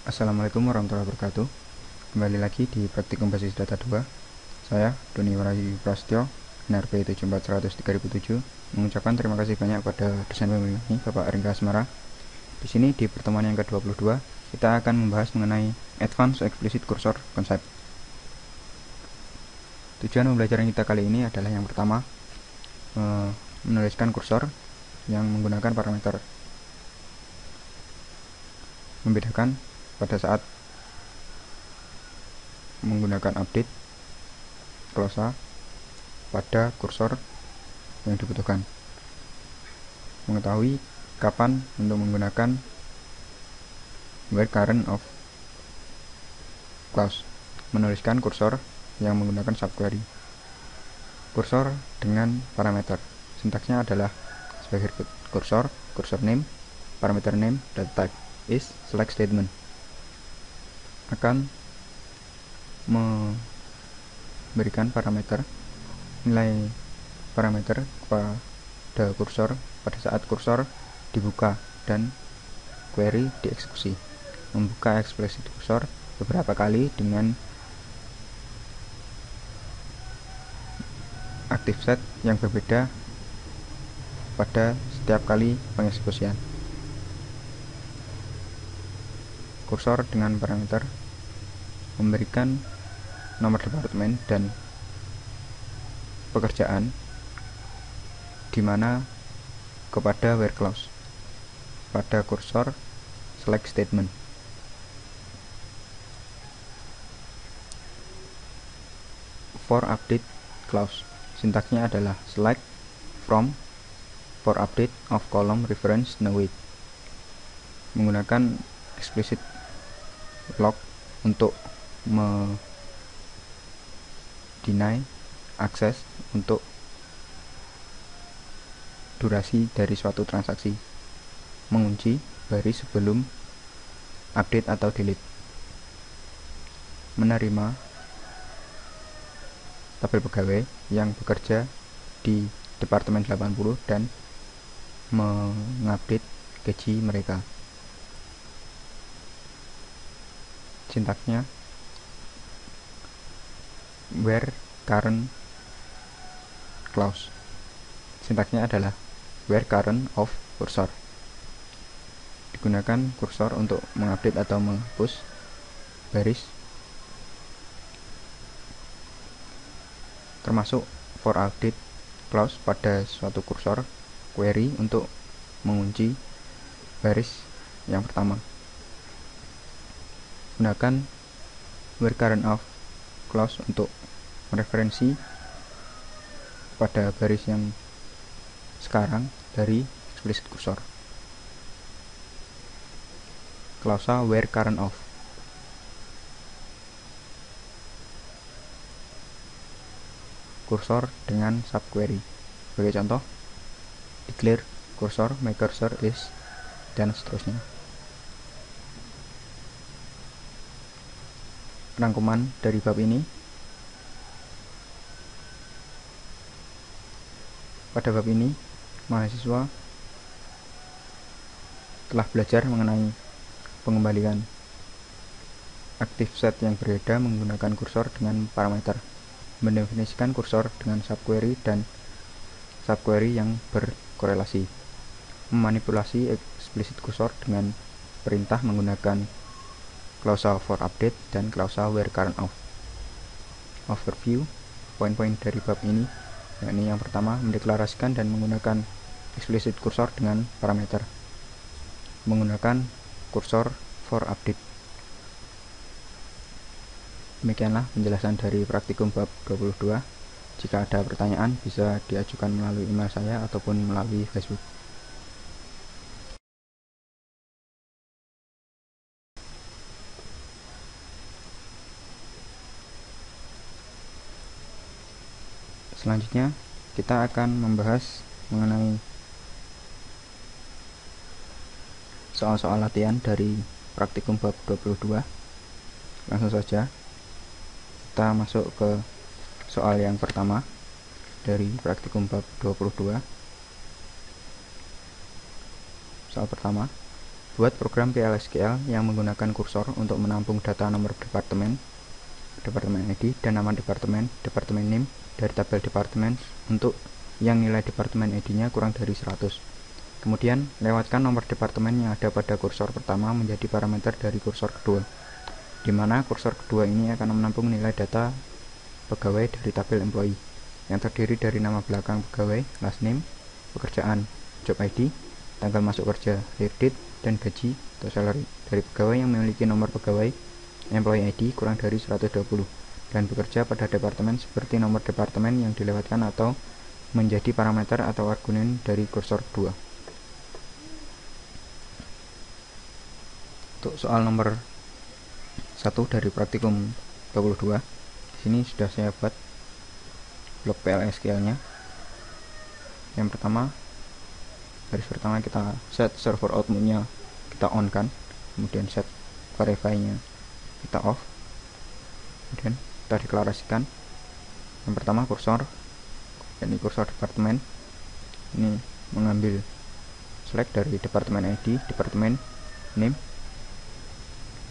Assalamualaikum warahmatullahi wabarakatuh. Kembali lagi di Praktikum Basis Data 2. Saya Doni Wahyu Prasetyo, NRP 74103007, mengucapkan terima kasih banyak kepada dosen pembimbing ini, Bapak Ringga Asmara. Di sini di pertemuan yang ke-22, kita akan membahas mengenai Advanced Explicit Cursor Concept. Tujuan pembelajaran kita kali ini adalah yang pertama, menuliskan kursor yang menggunakan parameter. Membedakan pada saat menggunakan update closure pada kursor yang dibutuhkan. Mengetahui kapan untuk menggunakan where current of clause. Menuliskan kursor yang menggunakan subquery. Kursor dengan parameter. Sintaksnya adalah sebagai berikut: kursor name, parameter name, data type is select statement. Akan memberikan nilai parameter kepada kursor pada saat kursor dibuka dan query dieksekusi. Membuka explicit kursor beberapa kali dengan active set yang berbeda pada setiap kali pengeksekusian. Kursor dengan parameter memberikan nomor departemen dan pekerjaan di mana kepada where clause pada kursor select statement. For update clause, sintaksnya adalah select from for update of column reference nowait. Menggunakan explicit log untuk deny akses untuk durasi dari suatu transaksi. Mengunci baris sebelum update atau delete. Menerima tabel pegawai yang bekerja di Departemen 80 dan mengupdate gaji mereka. Sintaksnya where current clause. Sintaksnya adalah where current of cursor. Digunakan kursor untuk mengupdate atau menghapus baris, termasuk for update clause pada suatu kursor query untuk mengunci baris yang pertama. Gunakan where current of clause untuk mereferensi pada baris yang sekarang dari explicit cursor. Klausa where current of. Kursor dengan subquery. Sebagai contoh, declare cursor my cursor is, dan seterusnya. Rangkuman dari bab ini. Pada bab ini, mahasiswa telah belajar mengenai pengembalian active set yang berbeda menggunakan kursor dengan parameter, mendefinisikan kursor dengan subquery dan subquery yang berkorelasi, memanipulasi explicit kursor dengan perintah menggunakan klausa for update dan klausa where current of. Overview poin-poin dari bab ini, yakni yang pertama, mendeklarasikan dan menggunakan explicit kursor dengan parameter, menggunakan kursor for update. Demikianlah penjelasan dari praktikum bab 22. Jika ada pertanyaan bisa diajukan melalui email saya ataupun melalui Facebook. Selanjutnya kita akan membahas mengenai soal-soal latihan dari praktikum bab 22. Langsung saja kita masuk ke soal yang pertama dari praktikum bab 22. Soal pertama, Buat program PLSQL yang menggunakan kursor untuk menampung data nomor departemen, departemen ID, dan nama departemen, departemen name dari tabel departemen untuk yang nilai departemen ID-nya kurang dari 100. Kemudian, lewatkan nomor departemen yang ada pada kursor pertama menjadi parameter dari kursor kedua, di mana kursor kedua ini akan menampung nilai data pegawai dari tabel employee, yang terdiri dari nama belakang pegawai, last name, pekerjaan, job ID, tanggal masuk kerja, hire date, dan gaji atau salary dari pegawai yang memiliki nomor pegawai employee ID kurang dari 120 dan bekerja pada departemen seperti nomor departemen yang dilewatkan atau menjadi parameter atau argumen dari kursor 2. Untuk soal nomor 1 dari praktikum 22, di sini sudah saya buat blok PLSQL-nya. Yang pertama, baris pertama kita set server output-nya kita on kan, kemudian set verify-nya kita off, kemudian kita deklarasikan. Yang pertama kursor, ini kursor departemen, ini mengambil select dari departemen ID, departemen name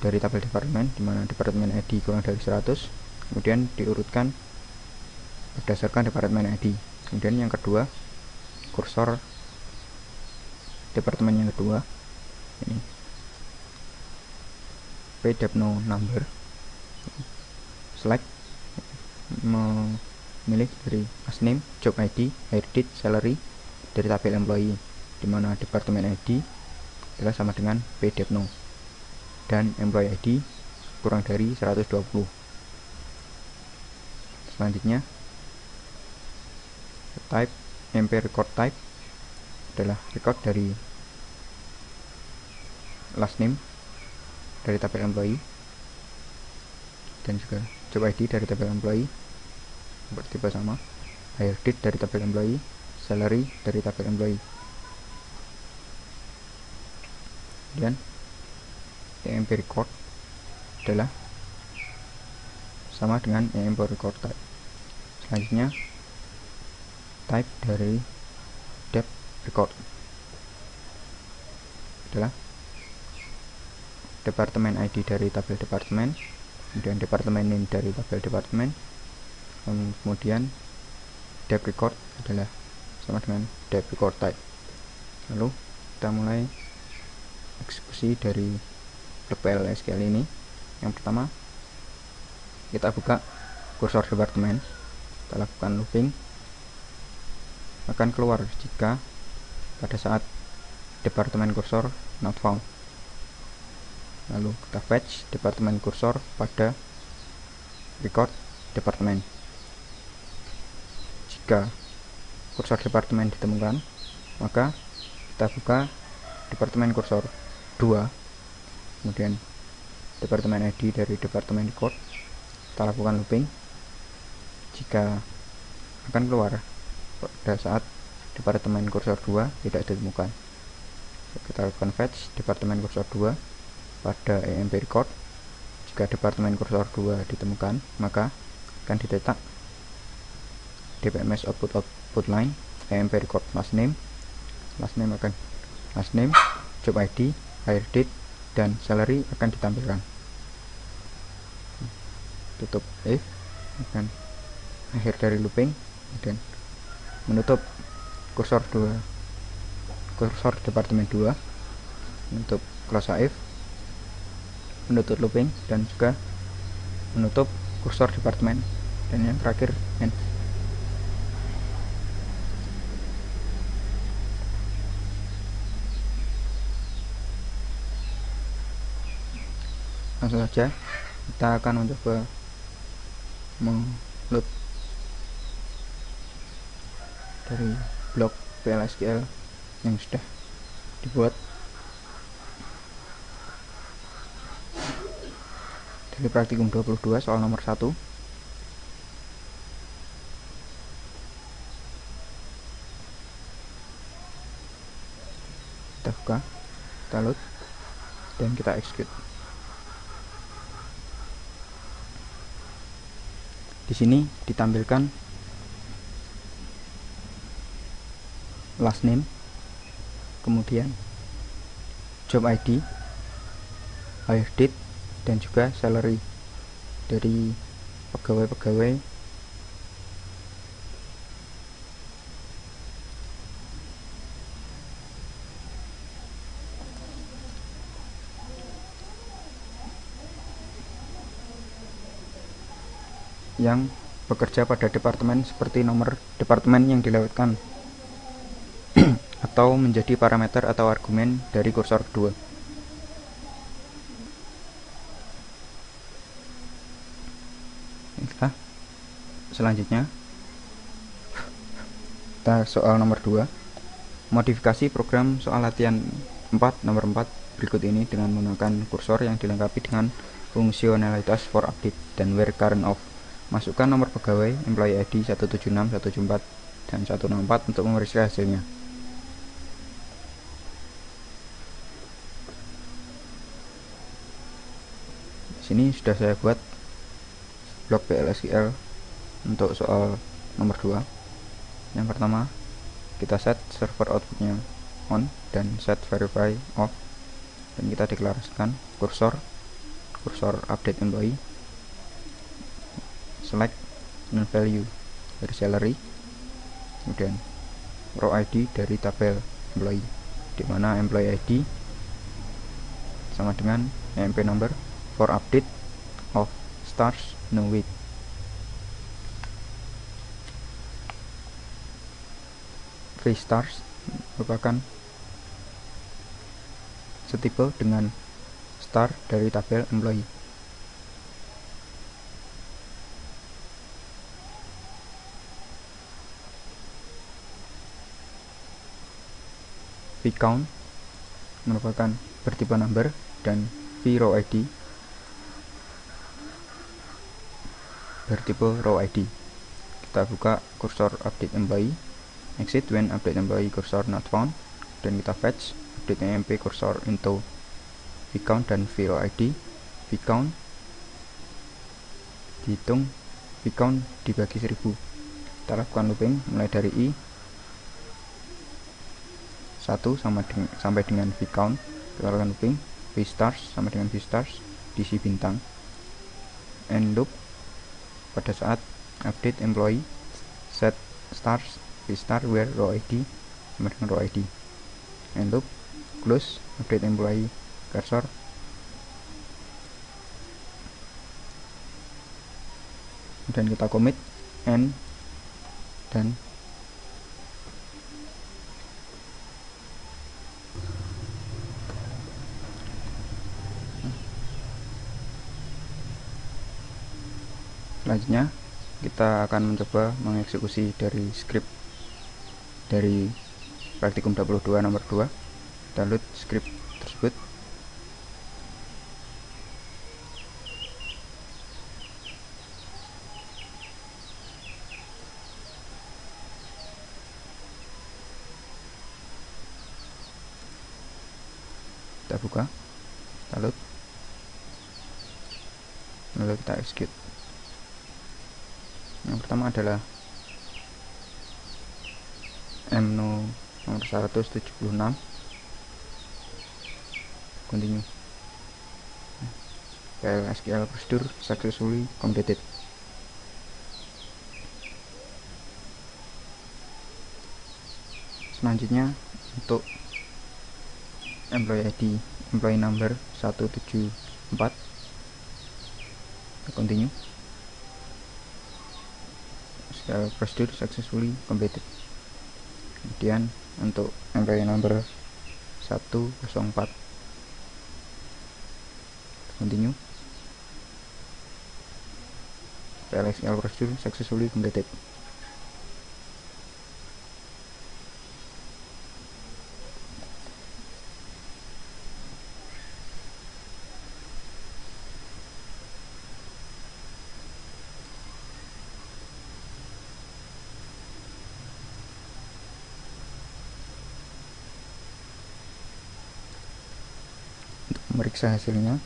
dari tabel departemen, dimana departemen ID kurang dari 100, kemudian diurutkan berdasarkan departemen ID. Kemudian yang kedua, kursor departemen yang kedua, ini pdepno number, select, memilih dari last name, job ID, hire date, salary dari tabel employee, dimana departemen ID adalah sama dengan pdepno dan employee ID kurang dari 120. Selanjutnya, type mp record type adalah record dari last name dari tabel employee dan juga job ID dari tabel employee bertipe sama, hire date dari tabel employee, salary dari tabel employee. Dan emp record adalah sama dengan emp record type. Selanjutnya, type dari dep record adalah departemen ID dari tabel departemen, kemudian departemen name dari tabel departemen, kemudian dep record adalah sama dengan dep record type. Lalu kita mulai eksekusi dari blok PLSQL ini. Yang pertama, kita buka kursor departemen, kita lakukan looping, akan keluar jika pada saat departemen kursor not found. Lalu kita fetch departemen kursor pada record departemen. Jika kursor departemen ditemukan, maka kita buka departemen kursor 2, kemudian departemen ID dari departemen record, kita lakukan looping. Jika akan keluar pada saat departemen kursor 2 tidak ditemukan, kita lakukan fetch departemen kursor 2 pada emp record. Jika departemen kursor 2 ditemukan, maka akan dicetak dpms output line emp record last name akan last name, job ID, hire date, dan salary akan ditampilkan. Tutup if dan akhir dari looping, dan menutup kursor departemen 2, menutup close if, menutup looping, dan juga menutup kursor departemen, dan yang terakhir end. Langsung saja kita akan mencoba mengload dari blok PLSQL yang sudah dibuat dari praktikum 22 soal nomor 1. Kita buka, kita load, dan kita execute. Di sini ditampilkan last name, kemudian job ID, hire date, dan juga salary dari pegawai-pegawai yang bekerja pada departemen seperti nomor departemen yang dilewatkan atau menjadi parameter atau argumen dari kursor kedua. Selanjutnya kita soal nomor 2, modifikasi program soal latihan 4 nomor 4 berikut ini dengan menggunakan kursor yang dilengkapi dengan fungsionalitas for update dan where current of. Masukkan nomor pegawai, employee ID 176, 174, dan 164 untuk memeriksa hasilnya. Di sini sudah saya buat blok PLSQL untuk soal nomor 2. Yang pertama, kita set server outputnya on dan set verify off, dan kita deklarasikan kursor update employee, select non value dari salary, kemudian row ID dari tabel employee, di mana employee ID sama dengan emp number for update of stars no wait. Free stars merupakan setipe dengan star dari tabel employee. vCount merupakan bertipe number, dan vRow ID bertipe row ID. Kita buka kursor update employee, exit when update employee cursor not found, dan kita fetch update emp cursor into vCount dan vRow ID. vCount dihitung, vCount dibagi 1000. Kita lakukan looping mulai dari i 1 sampai dengan vCount. Kita lakukan looping vstars sama dengan vstars diisi bintang, end loop pada saat update employee set stars vstar where row ID sama dengan row ID, end loop close update employee cursor dan kita commit end dan selanjutnya kita akan mencoba mengeksekusi dari script dari praktikum 22 nomor 2. Download script tersebut. Kita buka, download, lalu kita execute. Yang pertama adalah nomor 176, continue. PLSQL procedure successfully completed. Selanjutnya untuk employee ID, employee number 174, continue. Procedure successfully completed. Kemudian untuk employee number 104, continue. PLSQL procedure successfully completed. Meriksa hasilnya,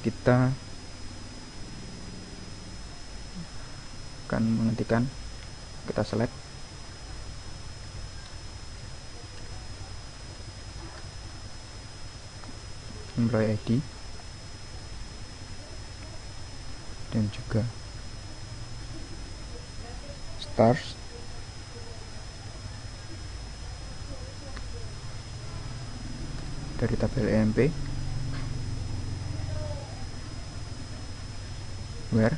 kita akan mengetikkan, kita select employee ID dan juga stars dari tabel EMP, where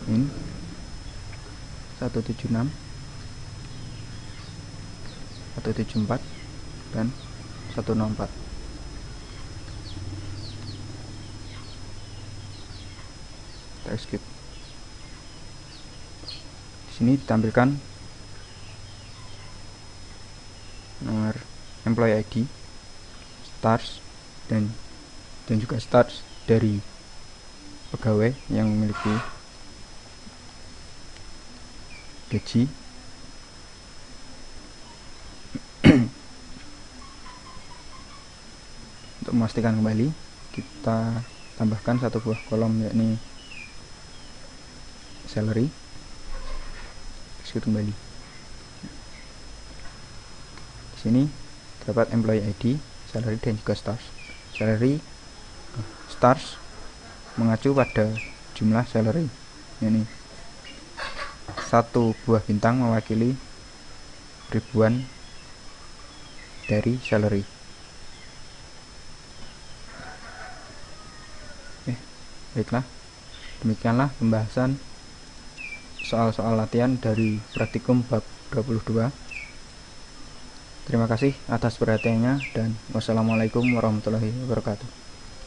in 176, 174 dan 164. Kita skip. Di sini ditampilkan nomor employee ID, stars dan juga stars dari pegawai yang memiliki gaji. Untuk memastikan kembali, kita tambahkan satu buah kolom, yakni salary. Execute kembali. Di sini terdapat employee ID, salary dan juga stars. Stars mengacu pada jumlah salary, yakni satu buah bintang mewakili ribuan dari salary. Baiklah, demikianlah pembahasan soal-soal latihan dari praktikum bab 22. Terima kasih atas perhatiannya dan wassalamualaikum warahmatullahi wabarakatuh.